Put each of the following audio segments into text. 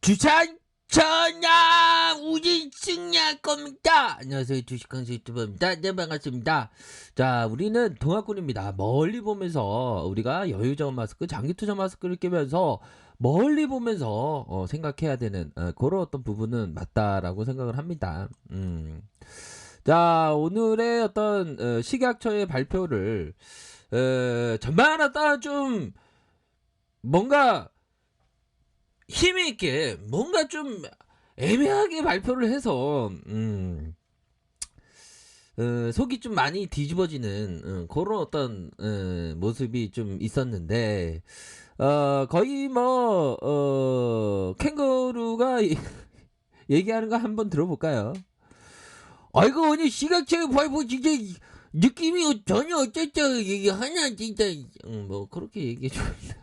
주산 전화 우리 승리할 겁니다. 안녕하세요, 주식강사 유튜버입니다. 네, 반갑습니다. 자, 우리는 동학군입니다. 멀리 보면서 우리가 여유자원 마스크, 장기투자 마스크를 끼면서 멀리 보면서 생각해야 되는 그런 어떤 부분은 맞다라고 생각을 합니다. 자, 오늘의 어떤 식약처의 발표를 전반하다 좀 뭔가 힘있게 뭔가 좀 애매하게 발표를 해서 속이 좀 많이 뒤집어지는 그런 어떤 모습이 좀 있었는데 거의 뭐 캥거루가 얘기하는 거 한번 들어볼까요? 아이고, 오늘 시각처의 발표 진짜 느낌이 전혀 어쨌죠 얘기하냐 진짜. 뭐 그렇게 얘기해 줍니다.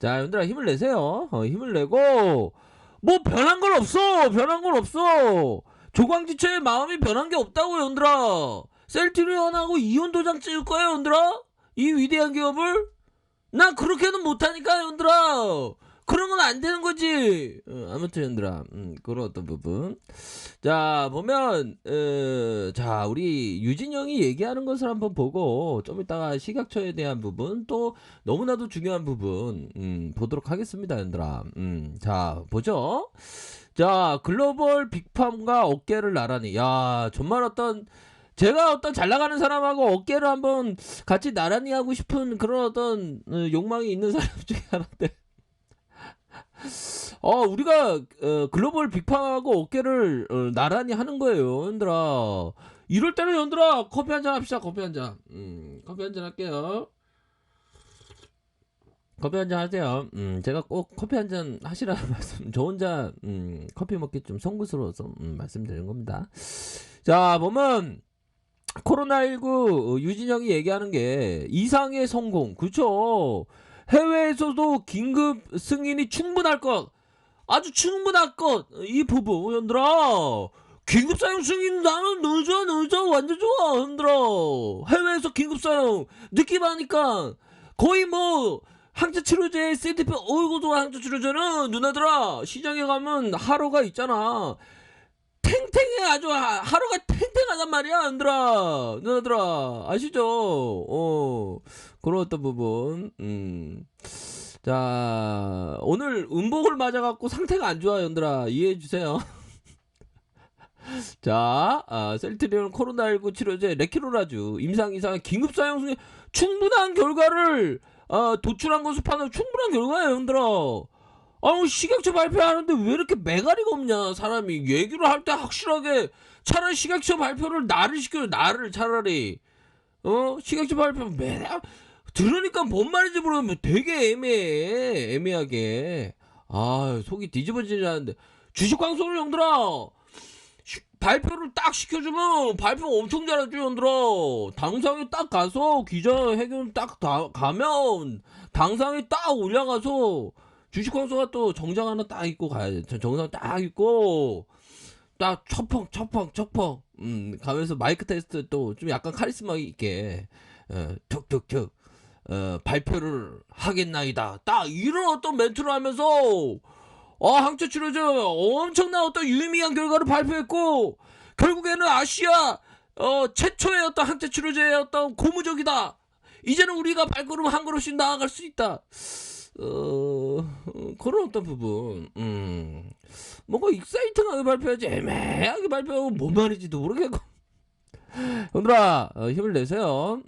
자, 여러분들아, 힘을 내세요. 힘을 내고 뭐 변한 건 없어. 변한 건 없어. 조광지처의 마음이 변한 게 없다고, 여러분들아. 셀트리온하고 이혼 도장 찍을 거야, 여러분들아. 이 위대한 기업을. 난 그렇게는 못하니까, 여러분들아. 그런 건 안 되는 거지. 아무튼, 여러분들아, 그런 어떤 부분. 자, 보면 자, 우리 유진영이 얘기하는 것을 한번 보고 좀 이따가 식약처에 대한 부분, 또 너무나도 중요한 부분 보도록 하겠습니다, 얘들아. 자, 보죠. 자, 글로벌 빅팜과 어깨를 나란히. 야, 정말 제가 어떤 잘 나가는 사람하고 어깨를 한번 같이 나란히 하고 싶은 그런 어떤 욕망이 있는 사람 중에 하나인데, 우리가 글로벌 빅팜하고 어깨를 나란히 하는 거예요, 연들아. 이럴 때는 연들아, 커피 한잔 합시다. 커피 한잔. 커피 한잔 할게요. 커피 한잔 하세요. 제가 꼭 커피 한잔 하시라 말씀. 저 혼자 커피 먹기 좀 송구스러워서 말씀드리는 겁니다. 자, 보면 코로나19 유진영이 얘기하는 게 이상의 성공, 그쵸? 해외에서도 긴급 승인이 충분할 것, 아주 충분할 것. 이 부분, 현들아, 긴급 사용 승인 나는 늦어 완전 좋아, 현들아. 해외에서 긴급 사용 느낌 하니까 거의 뭐 항체 치료제 CDP, 어이구 좋아. 항체 치료제는 누나들아, 시장에 가면 하루가 있잖아. 탱탱해. 아주 하루가 탱탱하단 말이야, 누나들아 아시죠? 그런 어떤 부분. 자, 오늘 음복을 맞아갖고 상태가 안 좋아요, 연들아. 이해해주세요. 자, 셀트리온 코로나19 치료제 레키로라주 임상 이상 긴급 사용 중에 충분한 결과를 도출한 것을 판단. 충분한 결과예요, 연들아. 식약처 발표하는데 왜 이렇게 매가리가 없냐, 사람이. 얘기를 할 때 확실하게 차라리 식약처 발표를 나를 시켜줘. 나를 차라리 식약처 발표 매달 들으니까 뭔 말인지 모르겠는데 되게 애매하게. 속이 뒤집어지는데 주식 방송을, 형들아, 발표를 딱 시켜주면 발표 엄청 잘해줘, 형들아. 당상에 딱 가서 기자회견 딱 가면 당상에 딱 올라가서 주식 광수가 또 정장 하나 딱 입고 가야 돼. 정장 딱 입고 딱 척펑 가면서 마이크 테스트 또 좀 약간 카리스마 있게 툭툭툭 발표를 하겠나이다. 딱 이런 어떤 멘트를 하면서 항체 치료제 엄청난 어떤 유의미한 결과를 발표했고, 결국에는 아시아 최초의 어떤 항체 치료제의 어떤 고무적이다. 이제는 우리가 발걸음 한 걸음씩 나아갈 수 있다. 그런 어떤 부분. 뭔가 익사이팅하게 발표하지 애매하게 발표하고 뭔 말인지도 모르겠고. 형들아, 힘을 내세요.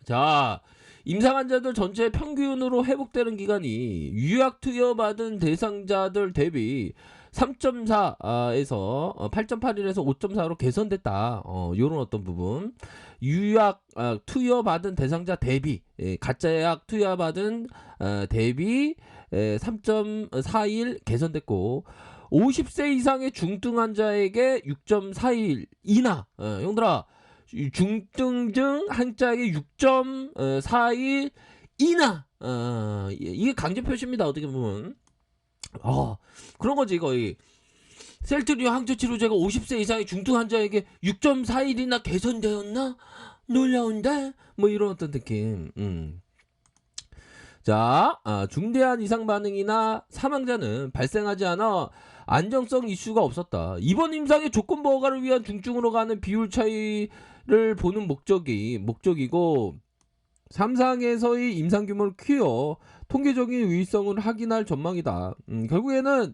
자, 임상 환자들 전체 평균으로 회복되는 기간이 유약 투여받은 대상자들 대비 3.4에서 8.8일에서 5.4로 개선됐다. 요런 어떤 부분. 유약 투여받은 대상자 대비, 가짜약 투여받은 대비 3.4일 개선됐고, 50세 이상의 중증 환자에게 6.4일 이나, 형들아, 중증 환자에게 6.4일 이나, 이게 강제 표시입니다, 어떻게 보면. 그런 거지, 거의. 셀트리온 항체 치료제가 50세 이상의 중증 환자에게 6.4일이나 개선되었나? 놀라운데? 뭐 이런 어떤 느낌. 자, 중대한 이상 반응이나 사망자는 발생하지 않아 안정성 이슈가 없었다. 이번 임상의 조건 보호가를 위한 중증으로 가는 비율 차이를 보는 목적이고 3상에서의 임상 규모를 키워 통계적인 유의성을 확인할 전망이다. 결국에는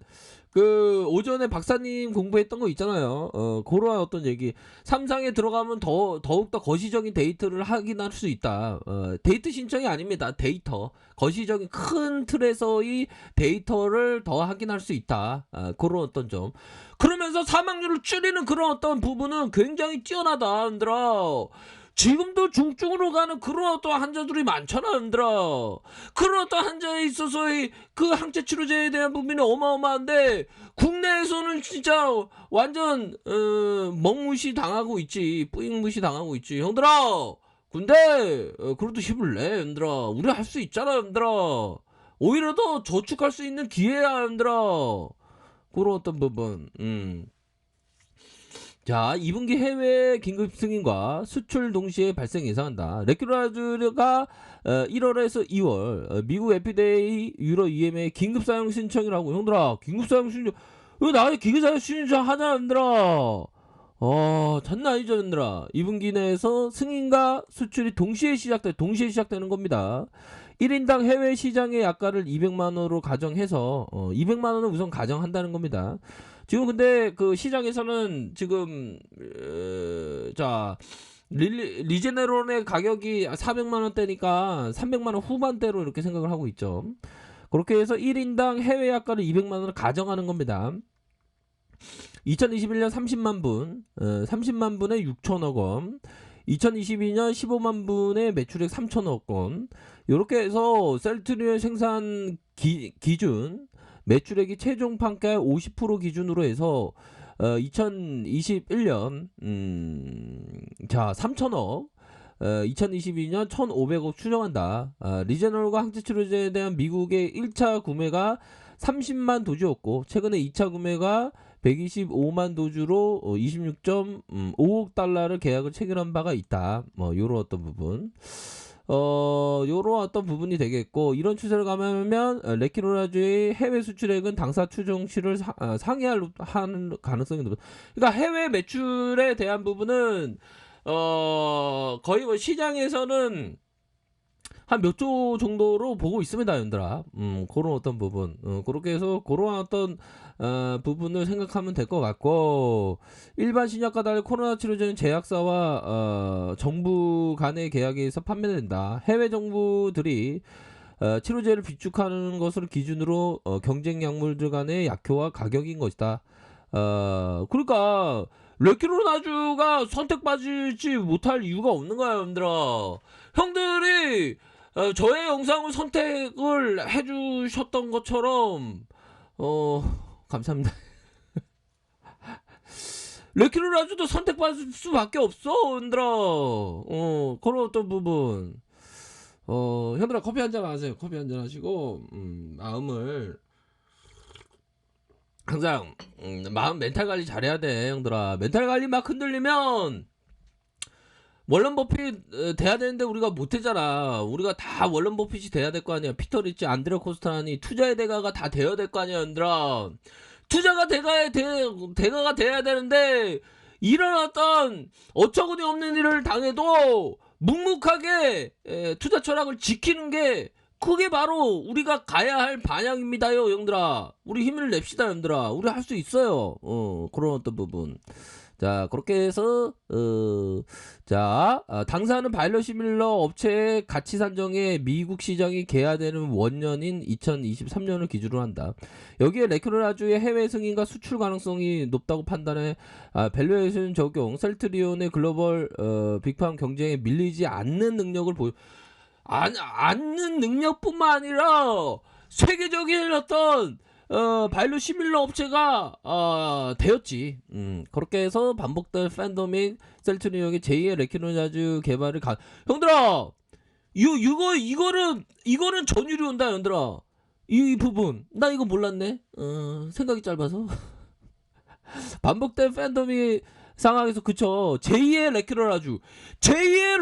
그 오전에 박사님 공부했던 거 있잖아요. 그러한 어떤 얘기. 3상에 들어가면 더욱더 거시적인 데이터를 확인할 수 있다. 데이터 신청이 아닙니다. 데이터. 거시적인 큰 틀에서의 데이터를 더 확인할 수 있다. 그런 어떤 점. 그러면서 사망률을 줄이는 그런 어떤 부분은 굉장히 뛰어나다. 얘들아. 지금도 중증으로 가는 그런 어떤 환자들이 많잖아, 얘들아. 그런 어떤 환자에 있어서의 그 항체 치료제에 대한 부분이 어마어마한데 국내에서는 진짜 완전 먹무시 당하고 있지, 뿌잉무시 당하고 있지, 형들아. 근데 그래도 힘을 내, 얘들아. 우리 할 수 있잖아, 얘들아. 오히려 더 저축할 수 있는 기회야, 얘들아. 그런 어떤 부분. 자, 2분기 해외 긴급 승인과 수출 동시에 발생 예상한다. 레큐라즈가 1월에서 2월 미국 FDA 유로 EMA 긴급 사용 신청이라고. 형들아, 긴급 사용 신청 왜 나한테 긴급 사용 신청 하냐, 형들아. 장난 아니죠, 형들아. 2분기 내에서 승인과 수출이 동시에 시작되는 겁니다. 1인당 해외 시장의 약가를 200만원으로 가정해서 200만원은 우선 가정한다는 겁니다. 지금 근데 그 시장에서는 지금 자 리제네론의 가격이 400만원대니까 300만원 후반대로 이렇게 생각을 하고 있죠. 그렇게 해서 1인당 해외 약가를 200만원을 가정하는 겁니다. 2021년 30만 분, 30만 분에 6천억 원, 2022년 15만 분의 매출액 3천억 원. 이렇게 해서 셀트리온 생산 기준 매출액이 최종 판가의 50% 기준으로 해서 2021년 자 3천억, 2022년 1,500억 추정한다. 리제널과 항체치료제에 대한 미국의 1차 구매가 30만 도주였고 최근에 2차 구매가 125만 도주로 26.5억 달러를 계약을 체결한 바가 있다. 뭐 요런 어떤 부분. 요런 어떤 부분이 되겠고, 이런 추세를 가면 레키로라주의 해외 수출액은 당사 추정치를 상회할 하는 가능성이 높다. 그러니까 해외 매출에 대한 부분은 거의 뭐 시장에서는 한 몇 조 정도로 보고 있습니다, 연들아. 그런 어떤 부분. 그렇게 해서 그런 어떤 부분을 생각하면 될 것 같고, 일반 신약과 달리 코로나 치료제는 제약사와 정부 간의 계약에서 판매된다. 해외 정부들이 치료제를 비축하는 것을 기준으로 경쟁 약물들 간의 약효와 가격인 것이다. 그러니까 레키로나주가 선택받지 못할 이유가 없는 거야, 여러분들아. 형들이 저의 영상을 선택을 해주셨던 것처럼 감사합니다. 레키로라주도 선택받을 수밖에 없어, 형들아. 그런 어떤 부분. 형들아, 커피 한잔 하세요. 커피 한잔 하시고 마음을 항상 마음 멘탈 관리 잘해야 돼, 형들아. 멘탈 관리 막 흔들리면 월런 버핏 돼야 되는데 우리가 못되잖아. 우리가 다 월런 버핏이 돼야 될 거 아니야. 피터 리치, 안드레 코스타니 투자의 대가가 다 되어야 될 거 아니야, 얘들아. 투자가 대가가 돼야 되는데 이런 어떤 어처구니 없는 일을 당해도 묵묵하게 투자 철학을 지키는 게 그게 바로 우리가 가야 할 방향입니다요, 형들아. 우리 힘을 냅시다, 형들아. 우리 할 수 있어요. 그런 어떤 부분. 자, 그렇게 해서 당사는 바이오시밀러 업체의 가치 산정에 미국 시장이 개화되는 원년인 2023년을 기준으로 한다. 여기에 레큐라주의 해외 승인과 수출 가능성이 높다고 판단해 밸류에이션 적용, 셀트리온의 글로벌 빅팜 경쟁에 밀리지 않는 능력을 않는 능력뿐만 아니라 세계적인 어떤 바이오시밀러 업체가 되었지. 그렇게 해서 반복된 팬데믹 셀트리온의 제2의 레키노자주 개발을 형들아, 이거는 전율이 온다, 형들아. 이 부분 나 이거 몰랐네. 생각이 짧아서. 반복된 팬데믹 상황에서 그쵸, 제2의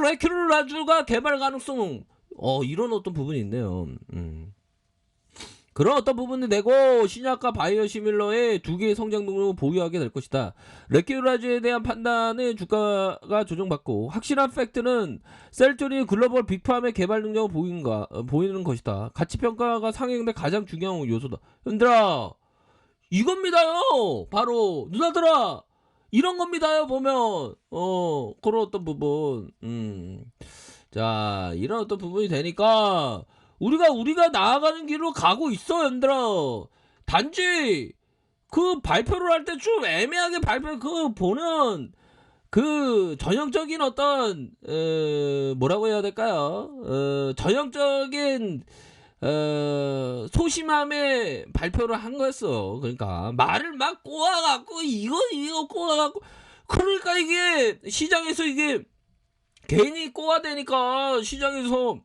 레키노라주가 개발 가능성 이런 어떤 부분이 있네요. 그런 어떤 부분을 내고 신약과 바이오시밀러의 두 개의 성장 동력을 보유하게 될 것이다. 레큐라즈에 대한 판단은 주가가 조정받고 확실한 팩트는 셀토리 글로벌 빅팜의 개발 능력을 보이는 것이다. 가치평가가 상행된 가장 중요한 요소다. 얘들아 이겁니다요. 바로 누나들아 이런 겁니다요. 보면 그런 어떤 부분 자 이런 어떤 부분이 되니까 우리가 나아가는 길로 가고 있어 얘들아. 단지 그 발표를 할 때 좀 애매하게 발표 그 보는 그 전형적인 어떤 뭐라고 해야 될까요? 전형적인 소심함에 발표를 한 거였어. 그러니까 말을 막 꼬아갖고 이거 꼬아갖고 그러니까 이게 시장에서 이게 괜히 꼬아대니까 시장에서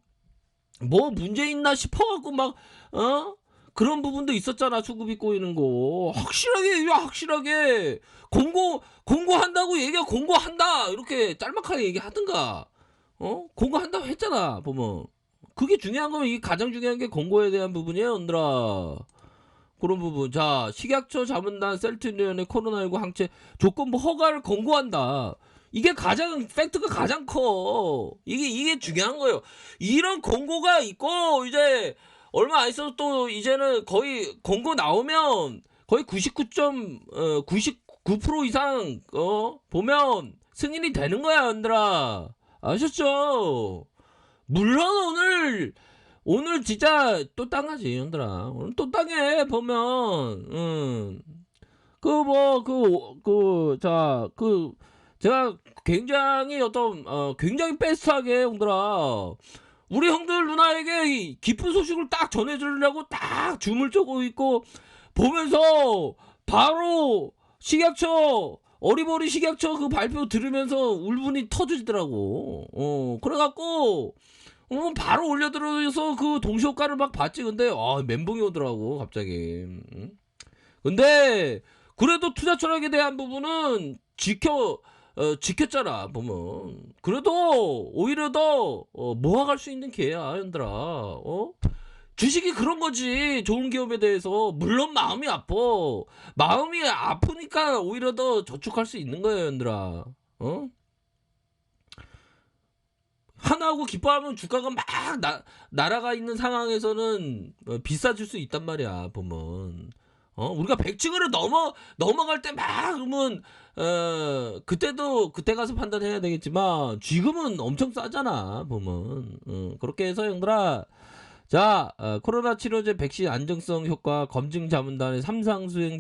뭐 문제 있나 싶어갖고 막 그런 부분도 있었잖아. 수급이 꼬이는 거 확실하게 공고한다고 얘기하 공고한다 이렇게 짤막하게 얘기하든가 공고한다고 했잖아. 보면 그게 중요한 거면 이게 가장 중요한 게 공고에 대한 부분이에요 언들아. 그런 부분. 자 식약처 자문단 셀트리온의 코로나19 항체 조건부 허가를 권고한다. 이게 가장 팩트가 가장 커. 이게 중요한 거예요. 이런 권고가 있고 이제 얼마 안 있어서 또 이제는 거의 권고 나오면 거의 99% 이상 보면 승인이 되는 거야 얘들아. 아셨죠? 물론 오늘 진짜 또 땅하지 얘들아. 오늘 또 땅에 보면 제가 굉장히 굉장히 베스트하게 형들아 우리 형들 누나에게 기쁜 소식을 딱 전해주려고 딱 줌을 쪼고 있고 보면서 바로 식약처 어리버리 식약처 그 발표 들으면서 울분이 터지더라고. 그래갖고 바로 올려들어서 그 동시효과를 막 봤지. 근데 멘붕이 오더라고 갑자기. 근데 그래도 투자 철학에 대한 부분은 지켰잖아. 보면 그래도 오히려 더 모아갈 수 있는 기회야 얘들아. 주식이 그런 거지. 좋은 기업에 대해서 물론 마음이 아프니까 오히려 더 저축할 수 있는 거예요 얘들아. 하나하고 기뻐하면 주가가 막 날아가 있는 상황에서는 비싸질 수 있단 말이야. 보면 우리가 100층으로 넘어갈 때 막 그러면 그때 가서 판단해야 되겠지만 지금은 엄청 싸잖아. 보면 그렇게 해서 형들아 자 코로나 치료제 백신 안정성 효과 검증 자문단의 3상 수행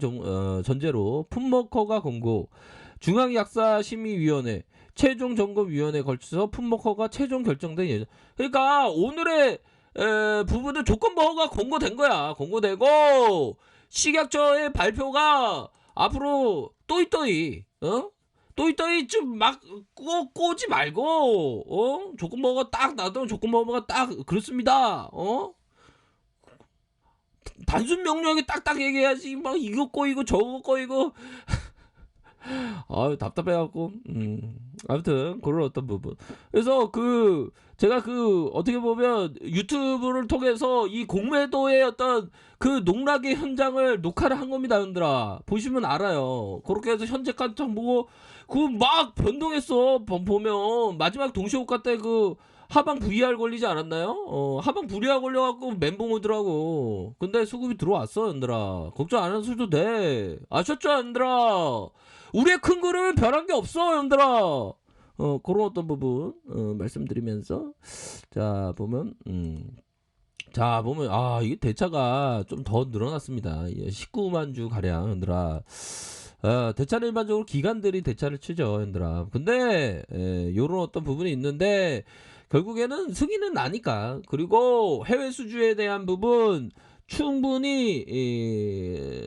전제로 품목허가 공고 중앙약사심의위원회 최종 점검위원회에 걸쳐서 품목허가 최종 결정된 예정. 그러니까 오늘의 부분은 조건부허가 공고된 거야. 공고되고 식약처의 발표가 앞으로 또이또이 좀 막 꼬지 말고 조건부허가 딱 나도 조건부허가 딱 그렇습니다. 단순 명료하게 딱딱 얘기해야지. 막 이거 꼬이고 저거 꼬이고 답답해갖고 아무튼 그런 어떤 부분. 그래서 제가 어떻게 보면 유튜브를 통해서 이 공매도의 어떤 그 농락의 현장을 녹화를 한 겁니다 형들아. 보시면 알아요. 그렇게 해서 현재까지 보고 막 변동했어. 보면 마지막 동시호가 때 하방 VR 걸리지 않았나요? 하방 VR 걸려갖고 멘붕 오더라고. 근데 수급이 들어왔어 얘들아. 걱정 안 하셔도 돼. 아셨죠 얘들아? 우리의 큰 그림은 변한 게 없어 얘들아. 그런 어떤 부분 말씀드리면서 자 보면 이게 대차가 좀 더 늘어났습니다. 19만 주 가량 얘들아. 대차는 일반적으로 기관들이 대차를 치죠 얘들아. 근데 요런 어떤 부분이 있는데 결국에는 승인은 나니까. 그리고 해외 수주에 대한 부분 충분히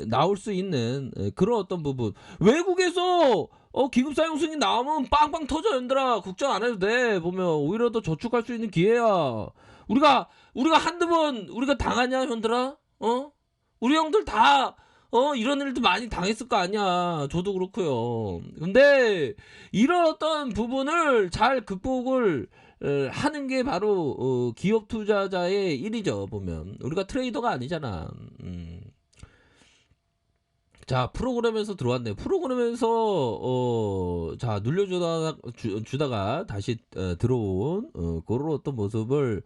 나올 수 있는 그런 어떤 부분. 외국에서 기급 사용 승인 나오면 빵빵 터져 얘들아. 걱정 안 해도 돼. 보면 오히려 더 저축할 수 있는 기회야. 우리가 한두 번 우리가 당하냐 형들아? 우리 형들 다 이런 일도 많이 당했을 거 아니야. 저도 그렇고요. 근데 이런 어떤 부분을 잘 극복을 하는 게 바로 기업 투자자의 일이죠. 보면 우리가 트레이더가 아니잖아. 자, 프로그램에서 들어왔네요. 프로그램에서 자 주다가 다시 들어온 그런 어떤 모습을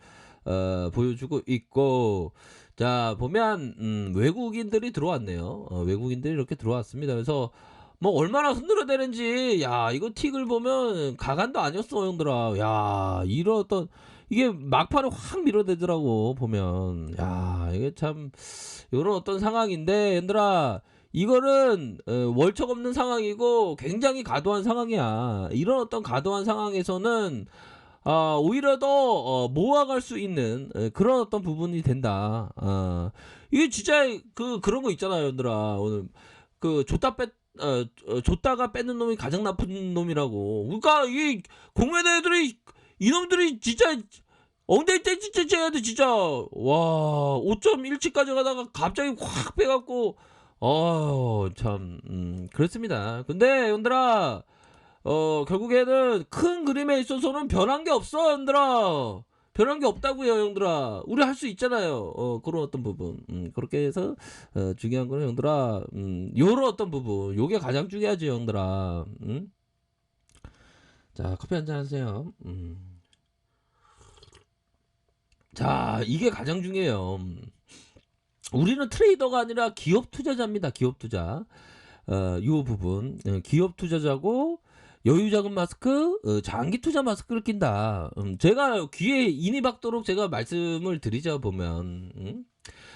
보여주고 있고, 자 보면 외국인들이 들어왔네요. 외국인들이 이렇게 들어왔습니다. 그래서 뭐 얼마나 흔들어대는지, 야 이거 틱을 보면 가관도 아니었어 형들아. 야 이런 어떤, 이게 막판에 확 밀어대더라고 보면. 야 이게 참 요런 어떤 상황인데 얘들아, 이거는 월척 없는 상황이고 굉장히 과도한 상황이야. 이런 어떤 과도한 상황에서는 오히려 더 모아갈 수 있는 그런 어떤 부분이 된다. 이게 진짜 그런 거 있잖아요, 얘들아. 오늘 줬다가 뺏는 놈이 가장 나쁜 놈이라고. 그러니까 이 공매도 애들이, 이놈들이 진짜 엉덩이 떼짓 해야 돼 진짜. 와, 5.17까지 가다가 갑자기 확 빼갖고, 참 그렇습니다. 근데 얘들아, 결국에는 큰 그림에 있어서는 변한 게 없어 형들아. 변한 게 없다고요 형들아. 우리 할 수 있잖아요. 그런 어떤 부분. 그렇게 해서 중요한 거는 형들아, 요런 어떤 부분, 요게 가장 중요하지 형들아. 자, 커피 한잔 하세요. 자, 이게 가장 중요해요. 우리는 트레이더가 아니라 기업 투자자입니다. 기업 투자. 요 부분, 기업 투자자고 여유 자금 마스크, 장기 투자 마스크를 낀다. 제가 귀에 인이 박도록 제가 말씀을 드리자 보면,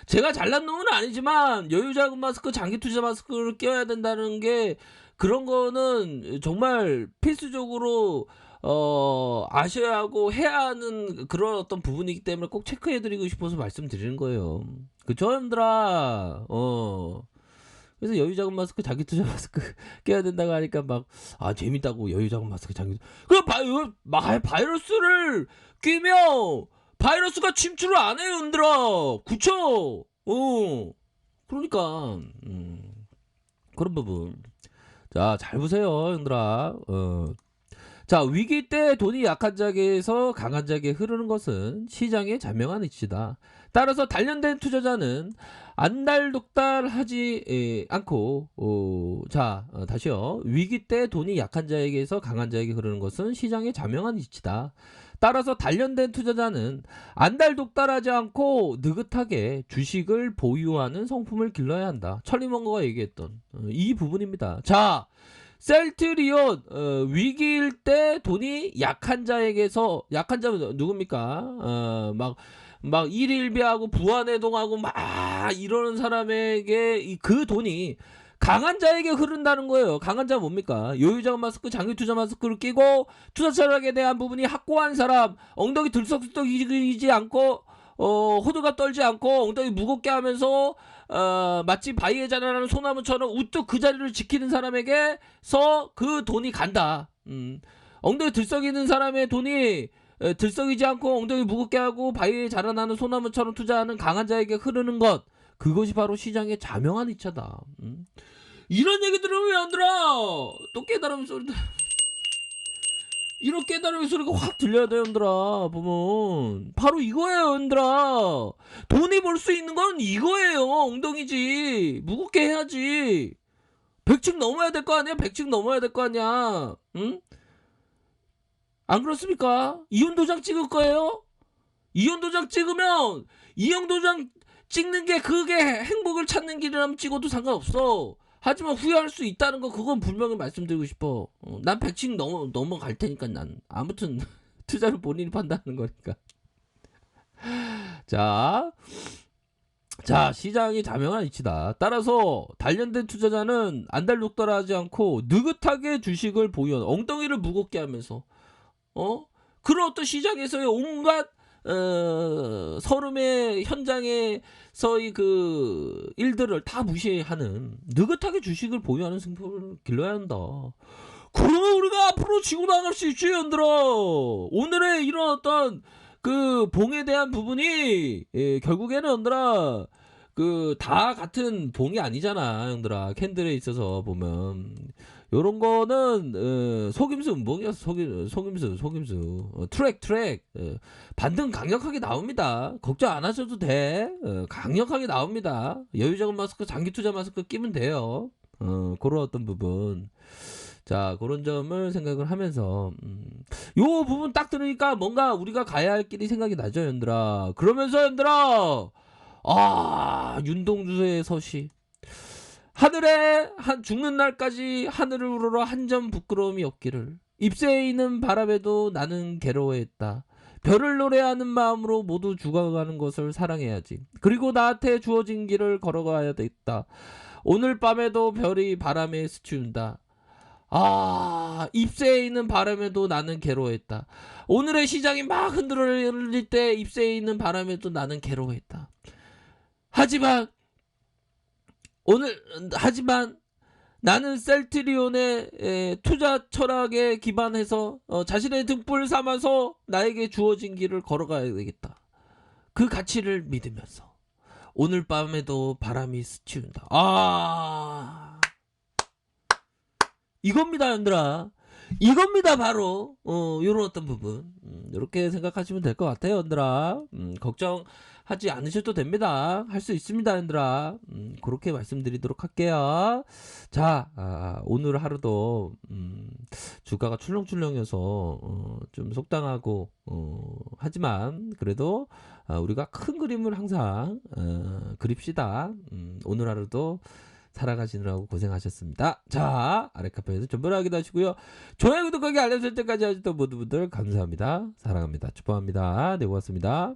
제가 잘난 놈은 아니지만 여유 자금 마스크, 장기 투자 마스크를 껴야 된다는 게, 그런 거는 정말 필수적으로 아셔야 하고 해야 하는 그런 어떤 부분이기 때문에 꼭 체크해드리고 싶어서 말씀드리는 거예요. 그쵸 형들아? 그래서 여유자금 마스크, 장기 투자 마스크 껴야 된다고 하니까 막, 재밌다고. 여유자금 마스크, 장기. 그 바이러스를 끼면 바이러스가 침투를 안 해요 형들아. 그쵸? 그러니까 그런 부분. 자, 잘 보세요 형들아. 자, 위기 때 돈이 약한 자에게서 강한 자에게 흐르는 것은 시장의 자명한 이치다. 따라서 단련된 투자자는 안달독달하지 않고, 다시요. 위기 때 돈이 약한 자에게서 강한 자에게 흐르는 것은 시장의 자명한 이치다. 따라서 단련된 투자자는 안달독달하지 않고 느긋하게 주식을 보유하는 성품을 길러야 한다. 찰리먼거가 얘기했던 이 부분입니다. 자, 셀트리온, 위기일 때 돈이 약한 자에게서, 약한 자는 누굽니까? 막 일일비하고 부안해동하고 막 이러는 사람에게 그 돈이 강한 자에게 흐른다는 거예요. 강한 자 뭡니까? 여유자금 마스크, 장기 투자 마스크를 끼고 투자 철학에 대한 부분이 확고한 사람, 엉덩이 들썩들썩이지 않고, 호들갑 떨지 않고 엉덩이 무겁게 하면서 마치 바위에 자라나는 소나무처럼 우뚝 그 자리를 지키는 사람에게서 그 돈이 간다. 엉덩이 들썩이는 사람의 돈이 들썩이지 않고 엉덩이 무겁게 하고 바위에 자라나는 소나무처럼 투자하는 강한 자에게 흐르는 것, 그것이 바로 시장의 자명한 이차다. 이런 얘기 들으면 얘들아, 또 깨달음 소리, 이런 깨달음의 소리가 확 들려야 돼요 얘들아. 보면 바로 이거예요 얘들아. 돈이 벌 수 있는 건 이거예요. 엉덩이지. 무겁게 해야지. 100층 넘어야 될 거 아니야. 100층 넘어야 될 거 아니야. 응? 안 그렇습니까? 이혼 도장 찍을 거예요? 이혼 도장 찍으면, 이혼 도장 찍는 게 그게 행복을 찾는 길이라면 찍어도 상관없어. 하지만 후회할 수 있다는 거, 그건 분명히 말씀드리고 싶어. 난 100층 넘어갈 테니까. 난 아무튼 투자를 본인이 판단하는 거니까. 자, 시장이 자명한 이치다. 따라서 단련된 투자자는 안달독달하지 않고 느긋하게 주식을 보유한, 엉덩이를 무겁게 하면서 그런 어떤 시장에서의 온갖 서름의 현장에서의 그 일들을 다 무시하는 느긋하게 주식을 보유하는 승부를 길러야 한다. 그러면 우리가 앞으로 지고 나갈 수 있지 얘들아. 오늘의 이런 어떤 그 봉에 대한 부분이, 결국에는 얘들아, 그 다 같은 봉이 아니잖아 형들아. 캔들에 있어서 보면 요런 거는 속임수 음봉이었어. 속임수. 트랙. 반등 강력하게 나옵니다. 걱정 안 하셔도 돼. 강력하게 나옵니다. 여유자금 마스크, 장기 투자 마스크 끼면 돼요. 그런 어떤 부분. 자, 그런 점을 생각을 하면서 요 부분 딱 들으니까 뭔가 우리가 가야 할 길이 생각이 나죠, 연들아. 그러면서 연들아, 윤동주의 서시. 하늘에 죽는 날까지 하늘을 우러러 한 점 부끄러움이 없기를. 잎새에 있는 바람에도 나는 괴로워했다. 별을 노래하는 마음으로 모두 죽어가는 것을 사랑해야지. 그리고 나한테 주어진 길을 걸어가야 되겠다. 오늘 밤에도 별이 바람에 스치운다. 잎새에 있는 바람에도 나는 괴로워했다. 오늘의 시장이 막 흔들릴 때 잎새에 있는 바람에도 나는 괴로워했다. 하지만 나는 셀트리온의 투자 철학에 기반해서 자신의 등불 삼아서 나에게 주어진 길을 걸어가야 되겠다. 그 가치를 믿으면서 오늘 밤에도 바람이 스치운다. 이겁니다, 연들아. 이겁니다, 바로. 요런 어떤 부분. 이렇게 생각하시면 될 것 같아요, 연들아. 걱정하지 않으셔도 됩니다. 할 수 있습니다, 연들아. 그렇게 말씀드리도록 할게요. 자, 오늘 하루도 주가가 출렁출렁해서 좀 속당하고 하지만 그래도 우리가 큰 그림을 항상 그립시다. 오늘 하루도 살아가시느라고 고생하셨습니다. 자, 아래카페에서 전부 확인하시고요. 좋아요, 구독하기, 알람 설정까지 하셨던 모든 분들 감사합니다. 사랑합니다. 축복합니다. 네, 고맙습니다.